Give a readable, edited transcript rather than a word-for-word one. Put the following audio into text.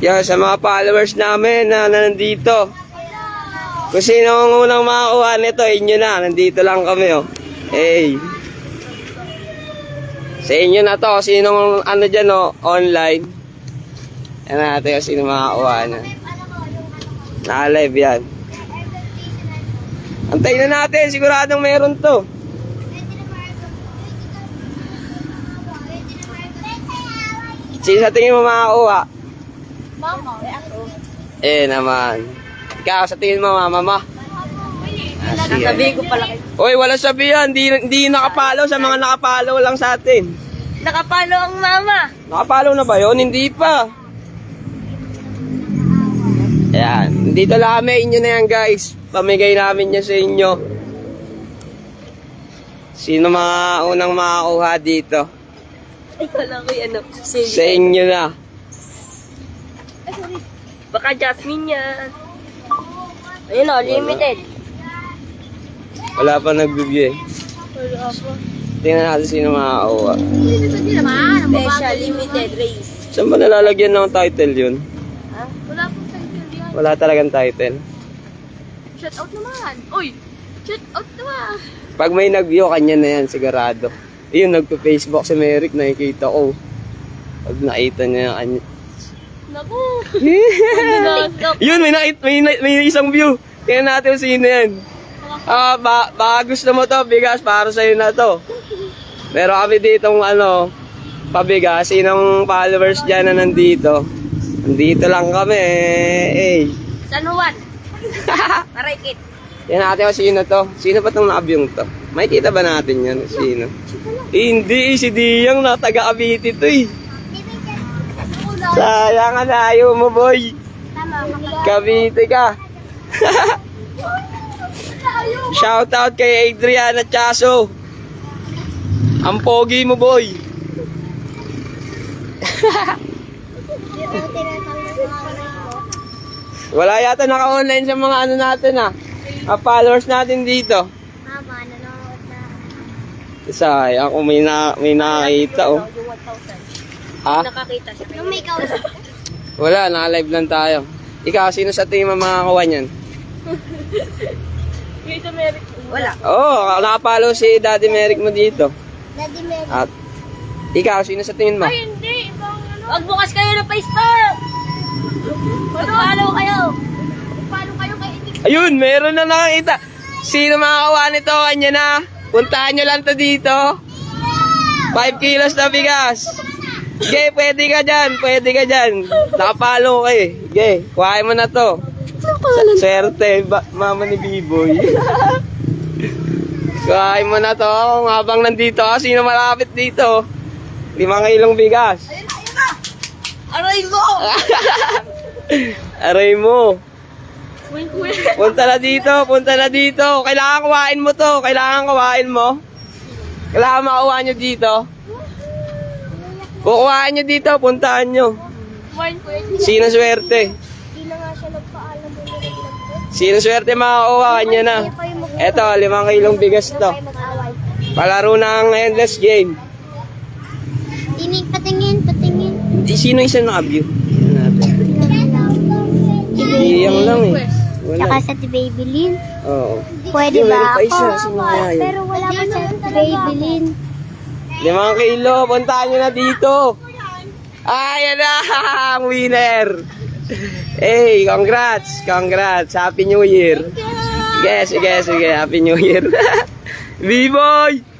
Yan, sa mga followers namin na nandito. Kung sino ang unang makakuha nito, inyo na. Nandito lang kami, oh. Hey. Sa inyo na to. Sinong ano dyan, oh, online. Yan natin kung sino makakuha na. Naka-live yan. Antayin na natin. Siguradong meron to. Sino sa tingin mo makakuha? Mama, ako. Naman. Ikaw, sa tingin mo, mama mo? Sabihin ko pala kayo. Uy, wala sabihan. Hindi nakapalo sa mga nakapalo lang sa atin. Nakapalo ang mama. Nakapalo na ba yun? Hindi pa. Ayan. Dito lang kami. Inyo na yan, guys. Pamigay namin yan sa inyo. Sino mga unang makakuha dito? Ay, wala ko ano. Sa inyo na. Baka Jasmine yan. Ayun o, limited. Wala pa nagbibigay. Wala pa. Tingnan natin sino makakuha. Special limited race. Saan ba nalalagyan ng title yun? Ha? Wala pong title yan. Wala talagang title. Shout out naman. Uy, shout out naman. Pag may nag-view, kanya na yan, sigurado. Yun, nagpa-Facebook si Merrick, nakikita ko. Pag nakita niya yung Naku. Yun, may isang view. Tingnan natin sino yan. Baka gusto mo to, bigas, para sa'yo na to. Meron kami ditong pabigas. Sinong followers dyan na nandito? Nandito lang kami. San Juan. Marikit. Tingnan natin kung sino to. Sino ba itong nakabyong to? May kita ba natin yan? Sino? Hindi, si Diyang na taga-Cavite to eh. Sayang ang layo mo, boy. Cavite ka. Shout out kay Adriana Chaso. Ang pogi mo, boy. Wala yata naka-online sa mga natin followers natin dito. Mama, nanonood na. Sayang kung may nakakita, oh. Ha? Nakakita siya. Nung may kausap. Wala, naka-live lang tayo. Ikaw, sino sa tingin mo makakakuha niyan? Dito Merrick. Wala. Oo, nakapalo si Daddy Merrick mo dito. Daddy Merrick. At ikaw, sino sa tingin mo? Ay, hindi. Ibang ano. Magbukas kayo ng Facebook. Mag-follow kayo. Mag-follow kayo kay Itik. Ayun, meron na nakakita. Sino makakakuha nito? Kanya na. Puntahan nyo lang to dito. 5 kilos na bigas. Ge, pwede ka dyan. Pwede ka dyan. Nakapalo ka eh. Ge, kuhain mo na to. Swerte, mama ni B-Boy. Kuhain mo na to. Habang nandito ka, sino malapit dito? 5 kilong bigas. Aray mo! Aray mo. Wink, wink. Punta na dito, punta na dito. Kailangan kuhain mo to. Kailangan kuhain mo. Kailangan makuha nyo dito. Kukuhaan nyo dito, puntahan nyo. Wink, wink. Sino swerte? Hindi na nga siya nagpaalam mo na naglag. Sino swerte makakuha kanya na? Eto, 5 kilong bigas to. Palaro na ang endless game. Patingin, patingin. Sino isa naka-view? Iyang lang eh. Tsaka Wala. sa Babyliss. Oo. Pwede Meron ba pa ako? isa, sino kaya yun? Pero wala pa sa Babyliss. 5 kilo, puntahan nyo na dito. Ayan na, ang winner. Hey, congrats, congrats. Happy New Year. Sige, sige, sige. Happy New Year. B-Boy!